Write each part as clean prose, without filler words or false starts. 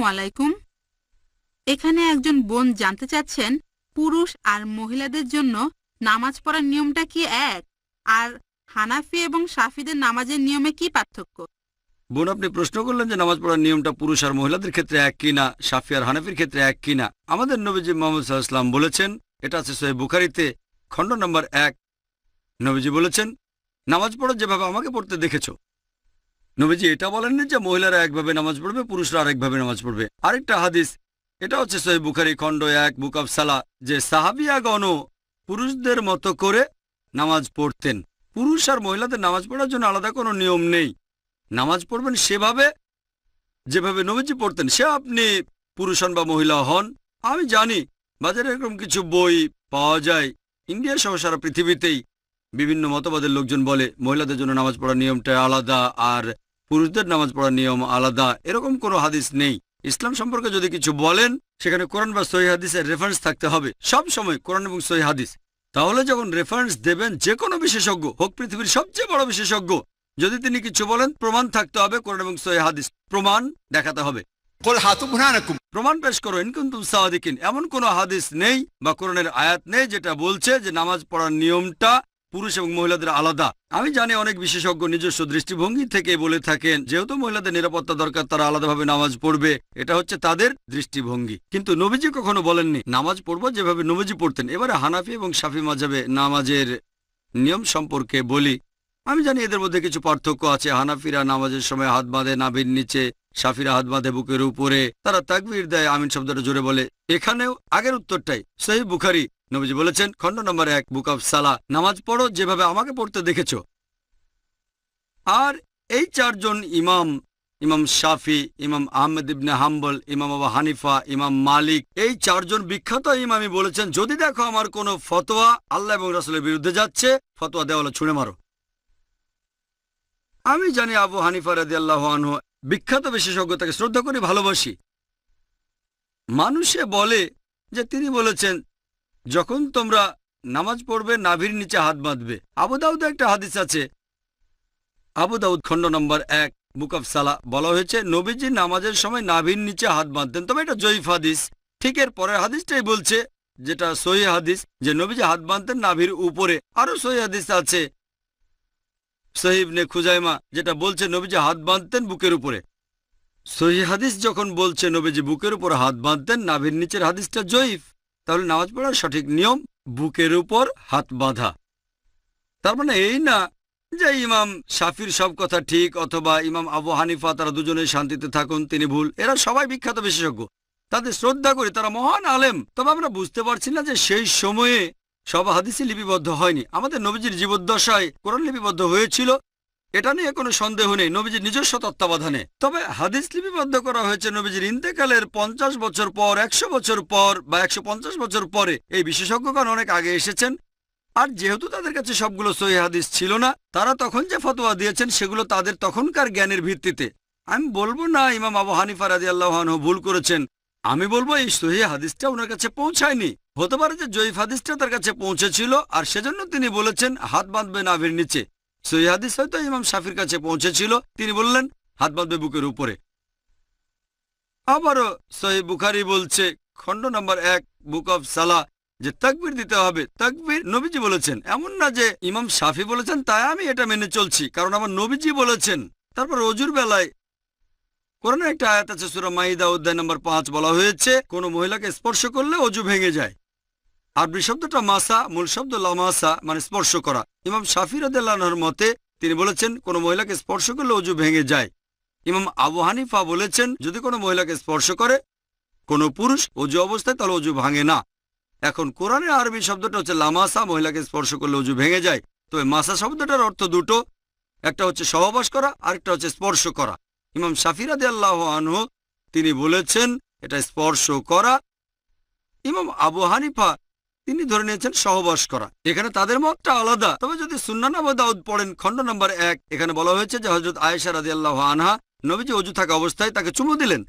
আসসালামু আলাইকুম। এখানে একজন বোন জানতে চাচ্ছেন পুরুষ আর মহিলাদের জন্য নামাজ পড়ার নিয়মটা কি এক, আর হানাফি এবং শাফিদের নামাজের নিয়মে কি পার্থক্য? বোন, আপনি প্রশ্ন করলেন যে নামাজ পড়ার নিয়মটা পুরুষ আর মহিলাদের ক্ষেত্রে এক কিনা, শাফি আর হানাফির ক্ষেত্রে এক কিনা। আমাদের নবীজি মুহাম্মদ সাল্লাল্লাহু আলাইহি ওয়াসাল্লাম বলেছেন, এটা আছে সহিহ বুখারীতে খণ্ড নম্বর 1। নবীজি বলেছেন, নামাজ পড়ো যেভাবে আমাকে পড়তে দেখেছো। নবীজি এটা বলেননি যে মহিলারা একভাবে নামাজ পড়বে, পুরুষরা আরেকভাবে নামাজ পড়বে। আরেকটা হাদিস, এটা হচ্ছে সহিহ বুখারী খণ্ড 1 বুক অব সালাহ, যে সাহাবিয়াগণ পুরুষদের মতো করে নামাজ পড়তেন। পুরুষ আর মহিলাদের নামাজ পড়ার জন্য আলাদা কোনো নিয়ম নেই। নামাজ পড়বেন সেভাবে যেভাবে নবীজি পড়তেন, সে আপনি পুরুষ হন বা মহিলা হন। আমি জানি বাজারে এরকম কিছু বই পাওয়া যায়, ইন্ডিয়া সহ সারা পৃথিবীতেই বিভিন্ন মতবাদের লোকজন বলে মহিলাদের জন্য নামাজ পড়ার নিয়মটা আলাদা আর পুরুষদের নামাজ পড়ার নিয়ম আলাদা। এরকম কোনো হাদিস নেই। ইসলাম সম্পর্কে যদি কিছু বলেন, সেখানে কোরআন বা সহিহ হাদিসের রেফারেন্স থাকতে হবে। সব সময় কোরআন এবং সহিহ হাদিস। তাহলে যখন রেফারেন্স দেবেন যে কোনো বিশেষজ্ঞ হোক, পৃথিবীর সবচেয়ে বড় বিশেষজ্ঞ, যদি তিনি কিছু বলেন প্রমাণ থাকতে হবে, কোরআন এবং সহিহ হাদিস প্রমাণ দেখাতে হবে। প্রমাণ পেশ করো ইন কুনতুম সাদিকিন। এমন কোনো হাদিস নেই বা কোরআনের আয়াত নেই যেটা বলছে যে নামাজ পড়ার নিয়মটা পুরুষ এবং মহিলাদের আলাদা। আমি জানি অনেক বিশেষজ্ঞ নিজস্ব দৃষ্টিভঙ্গি থেকে বলে থাকেন যেহেতু মহিলাদের নিরাপত্তা দরকার তারা আলাদাভাবে নামাজ পড়বে, এটা হচ্ছে তাদের দৃষ্টিভঙ্গি। কিন্তু নবীজি কখনো বলেননি নামাজ পড়বো যেভাবে নবীজি পড়তেন। এবারে হানাফি এবং শাফি মাযহাবে নামাজের নিয়ম সম্পর্কে বলি। আমি জানি এদের মধ্যে কিছু পার্থক্য আছে। হানাফিরা নামাজের সময় হাত বাঁধে নাভির নিচে, শাফিরা হাত বাঁধে বুকের উপরে, তারা তাকবীর দেয়, আমিন শব্দটা জোরে বলে। এখানেও আগের উত্তরটাই। সহিহ বুখারী, নবীজি বলেছেন খণ্ড নম্বর 1 বুক অব সালাহ, নামাজ পড়ো যেভাবে আমাকে পড়তে দেখেছো। আর এই চারজন ইমাম, ইমাম শাফি, ইমাম আহমেদ ইবনে হাম্বল, ইমাম আবু হানিফা, ইমাম মালিক, এই চারজন বিখ্যাত ইমামই বলেছেন যদি দেখো আমার কোনো ফতোয়া আল্লাহ এবং রাসূলের বিরুদ্ধে যাচ্ছে, ফতোয়া দেওয়ালে ছুঁড়ে মারো। আমি জানি আবু হানিফা রাদিয়াল্লাহু আনহু বিখ্যাত বিশেষজ্ঞ, তাকে শ্রদ্ধা করি, ভালোবাসি। মানুষে বলে যে তিনি বলেছেন যখন তোমরা নামাজ পড়বে নাভির নিচে হাত বাঁধবে। আবু দাউদে একটা হাদিস আছে, আবু দাউদ খণ্ড নম্বর 1 বুক অব সালাহ, বলা হয়েছে নবীজি নামাজের সময় নাভির নিচে হাত বাঁধতেন। তবে এটা জয়ীফ হাদিস। ঠিক এর পরের হাদিসটাই বলছে, যেটা সহিহ হাদিস, যে নবীজি হাত বাঁধতেন নাভির উপরে। আরো সহিহ হাদিস আছে সহিহ ইবনে খুজাইমা, যেটা বলছে নবীজি হাত বাঁধতেন বুকের উপরে। সহিহ হাদিস যখন বলছে নবীজি বুকের উপর হাত বাঁধতেন, নাভির নিচের হাদিসটা জয়ীফ। তাহলে নামাজ পড়ার সঠিক নিয়ম বুকের উপর হাত বাঁধা। তার মানে এই না যে ইমাম শাফির সব কথা ঠিক অথবা ইমাম আবু হানিফা তারা দুজনেই শান্তিতে থাকুন, তিনি ভুল। এরা সবাই বিখ্যাত বিশেষজ্ঞ, তাদের শ্রদ্ধা করি, তারা মহান আলেম। তবে আমরা বুঝতে পারছি না যে সেই সময়ে সব হাদিসই লিপিবদ্ধ হয়নি। আমাদের নবীজির জীবদ্দশায় কোরআন লিপিবদ্ধ হয়েছিল, এটা নিয়ে কোনো সন্দেহ নেই, নবীজির নিজস্ব তত্ত্বাবধানে। তবে হাদিস লিপিবদ্ধ করা হয়েছে নবীজির ইন্তেকালের 50 বছর পর, 100 বছর পর বা 150 বছর পরে। এই বিশেষজ্ঞগণ অনেক আগে এসেছেন। আর যেহেতু তাদের কাছে সবগুলো সহিহ হাদিস ছিল না, তারা তখন যে ফতোয়া দিয়েছেন সেগুলো তাদের তখনকার জ্ঞানের ভিত্তিতে। আমি বলবো না ইমাম আবু হানিফা রাদিয়াল্লাহু আনহু ভুল করেছেন, আমি বলবো এই সহিহ হাদিসটা ওনার কাছে পৌঁছায়নি। হতে পারে যে জয়ীফ হাদিসটা তার কাছে পৌঁছেছিল আর সেজন্য তিনি বলেছেন হাত বাঁধবে নাভির নিচে। সহিহ হাদিস হয়তো ইমাম শাফির কাছে পৌঁছেছিল, তিনি বললেন হাত বাঁধবে বুকের উপরে। আবারও সহিহ বুখারী বলছে খণ্ড নম্বর 1 বুক অব সালাহ যে তাকবীর দিতে হবে। তাকবীর নবীজি বলেছেন, এমন না যে ইমাম শাফি বলেছেন তাই আমি এটা মেনে চলছি, কারণ আমার নবীজি বলেছেন। তারপর অজুর বেলায় কোরআনের একটা আয়াত আছে সূরা মাইদা অধ্যায় নম্বর 5, বলা হয়েছে কোন মহিলাকে স্পর্শ করলে অজু ভেঙে যায়। আরবি শব্দটা মাসা, মূল শব্দ লামাসা, মানে স্পর্শ করা। ইমাম শাফি রাদিয়াল্লাহু আনহুর মতে তিনি বলেছেন কোন মহিলাকে স্পর্শ করলে অজু ভেঙে যায়। ইমাম আবু হানিফা বলেছেন যদি কোনো মহিলাকে স্পর্শ করে কোনো পুরুষ অজু অবস্থায় তাহলে অজু ভাঙে না। এখন কোরআনের আরবি শব্দটা হচ্ছে লামাসা, মহিলাকে স্পর্শ করলে অজু ভেঙে যায়। তবে মাসা শব্দটার অর্থ দুটো, একটা হচ্ছে সহবাস করা আর একটা হচ্ছে স্পর্শ করা। ইমাম শাফি রাদিয়াল্লাহু আনহু তিনি বলেছেন এটা স্পর্শ করা। ইমাম আবু হানিফা তিনি ধরে নিয়েছেন সহবাস করা। এখানে তাদের মতটা আলাদা। তবে যদি সুন্নান আবু দাউদ পড়েন খণ্ড নম্বর 1, এখানে বলা হয়েছে যে হযরত আয়েশা রাদিয়াল্লাহু আনহা নবীজি অজু থাকা অবস্থায় তাকে চুমু দিলেন,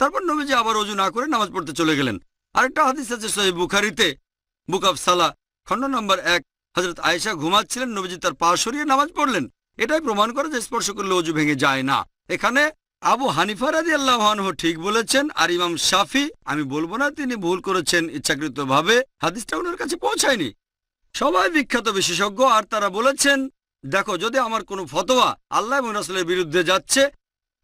তারপর নবীজি আবার অজু না করে নামাজ পড়তে চলে গেলেন। আরেকটা হাদিস আছে সহিহ বুখারীতে বুক অব সালাহ খণ্ড নম্বর 1, হযরত আয়েশা ঘুমাচ্ছিলেন, নবীজি তার পা সরিয়ে নামাজ পড়লেন। এটাই প্রমাণ করে যে স্পর্শ করলে অজু ভেঙে যায় না। এখানে আবু হানিফা রাদিয়াল্লাহু আনহু ঠিক বলেছেন, আর ইমাম শাফি, আমি বলবো না তিনি ভুল করেছেন ইচ্ছাকৃতভাবে, হাদিসটা ওনার কাছে পৌঁছায়নি। সবাই বিখ্যাত বিশেষজ্ঞ, আর তারা বলেছেন দেখো যদি আমার কোনো ফতোয়া আল্লাহ এবং রাসূলের বিরুদ্ধে যাচ্ছে,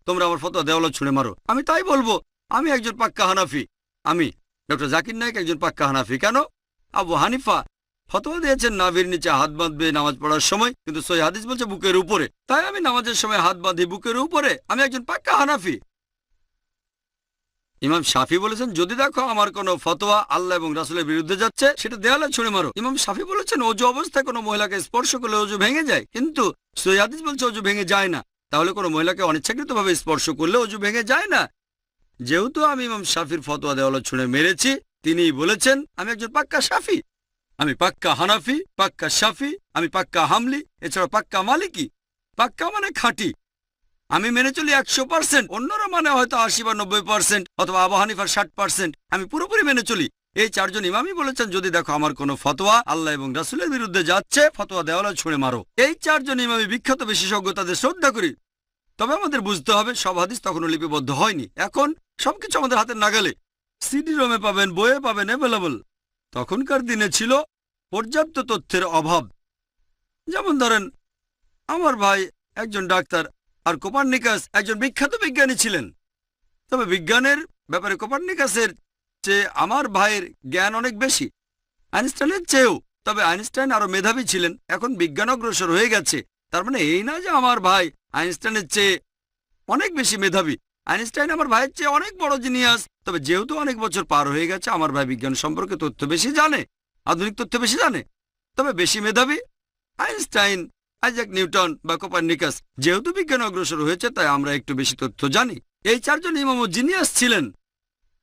তোমরা আমার ফতোয়া দেওয়ালে ছুঁড়ে মারো। আমি তাই বলবো, আমি একজন পাক্কা হানাফি। আমি ডক্টর জাকির নায়েক একজন পাক্কা হানাফি। কেন? আবু হানিফা ফতোয়া দিয়েছেন নাভির নিচে হাত বাঁধবে নামাজ পড়ার সময়, কিন্তু সহিহ হাদিস বলছে বুকের উপরে। তাই আমি নামাজের সময় হাত বাঁধি বুকের উপরে, আমি একজন পাক্কা হানাফি। ইমাম শাফি বলেছেন যদি দেখো আমার কোনো ফতোয়া আল্লাহ এবং রাসূলের বিরুদ্ধে যাচ্ছে, সেটা দেয়ালে ছুঁড়ে মারো। ইমাম শাফি বলেছেন অজু অবস্থায় কোনো মহিলাকে স্পর্শ করলে অজু ভেঙে যায়, কিন্তু সহিহ হাদিস বলছে অজু ভেঙে যায় না। তাহলে কোনো মহিলাকে অনিচ্ছাকৃতভাবে স্পর্শ করলে অজু ভেঙে যায় না। যেহেতু আমি ইমাম শাফির ফতোয়া দেওয়ালে ছুঁড়ে মেরেছি, তিনিই বলেছেন আমি একজন পাক্কা শাফি। আমি পাক্কা হানাফি, পাক্কা শাফি, আমি পাক্কা হামলি, এছাড়া পাক্কা মালিকি। পাক্কা মানে খাঁটি। আমি মেনে চলি 100%, অন্যরা মানে হয়তো 80 বা 90%, অথবা আবু হানিফার 60%। আমি পুরোপুরি মেনে চলি। এই চারজন ইমামই বলেছেন যদি দেখো আমার কোনো ফতোয়া আল্লাহ এবং রাসূলের বিরুদ্ধে যাচ্ছে, ফতোয়া দেওয়ালে ছুঁড়ে মারো। এই চারজন ইমামই বিখ্যাত বিশেষজ্ঞ, তাদের শ্রদ্ধা করি। তবে আমাদের বুঝতে হবে সব হাদিস তখনও লিপিবদ্ধ হয়নি। এখন সবকিছু আমাদের হাতের নাগালে, সিডি রোমে পাবেন, বইয়ে পাবেন, অ্যাভেলেবল। তখনকার দিনে ছিল পর্যাপ্ত তথ্যের অভাব। যেমন ধরেন আমার ভাই একজন ডাক্তার, আর কোপার্নিকাস একজন বিখ্যাত বিজ্ঞানী ছিলেন। তবে বিজ্ঞানের ব্যাপারে কোপার্নিকাসের চেয়ে আমার ভাইয়ের জ্ঞান অনেক বেশি, আইনস্টাইনের চেয়েও। তবে আইনস্টাইন আরো মেধাবী ছিলেন। এখন বিজ্ঞান অগ্রসর হয়ে গেছে, তার মানে এই না যে আমার ভাই আইনস্টাইনের চেয়ে অনেক বেশি মেধাবী। আইনস্টাইন আমার ভাইয়ের চেয়ে অনেক বড় জিনিয়াস। তবে যেহেতু অনেক বছর পার হয়ে গেছে, আমার ভাই বিজ্ঞান সম্পর্কে তথ্য বেশি জানে, আধুনিক তথ্য বেশি জানে। তবে বেশি মেধাবী আইনস্টাইন, আইজাক নিউটন বা কোপার্নিকাস। যেহেতু বিজ্ঞান অগ্রসর হয়েছে, তাই আমরা একটু বেশি তথ্য জানি। এই চারজন ইমামও জিনিয়াস ছিলেন,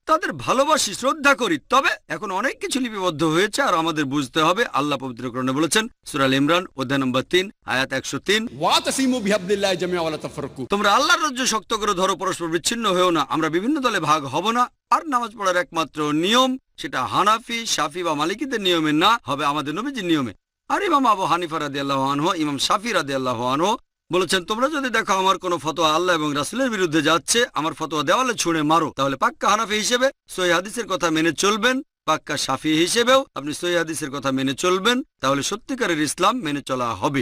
তাদের ভালোবাসি, শ্রদ্ধা করি। তবে এখন অনেক কিছু লিপিবদ্ধ হয়েছে, আর আমাদের বুঝতে হবে আল্লাহ পবিত্র কোরআনে বলেছেন সূরা আল ইমরান অধ্যায় নম্বর 3 আয়াত 103, ওয়াতাসিমু বিহাবলিল্লাহি জামিআ ওয়া লা তাফাররাকু। তোমরা আল্লাহর রজ্জু শক্ত করে ধরো, পরস্পর বিচ্ছিন্ন হয়েও না। আমরা বিভিন্ন দলে ভাগ হব না। আর নামাজ পড়ার একমাত্র নিয়ম সেটা হানাফি, শাফি বা মালিকিদের নিয়মে না, হবে আমাদের নবীজির নিয়মে। আর ইমাম আবু হানিফা রাদিয়াল্লাহু আনহু, ইমাম শাফি রাদিয়াল্লাহু আনহু বলেছেন তোমরা যদি দেখো আমার কোনো ফতোয়া আল্লাহ এবং রাসূলের বিরুদ্ধে যাচ্ছে, আমার ফতোয়া দেওয়ালে ছুঁড়ে মারো। তাহলে পাক্কা হানাফি হিসেবে সহিহ হাদিসের কথা মেনে চলবেন, পাক্কা শাফি হিসেবেও আপনি সহিহ হাদিসের কথা মেনে চলবেন। তাহলে সত্যিকারের ইসলাম মেনে চলা হবে।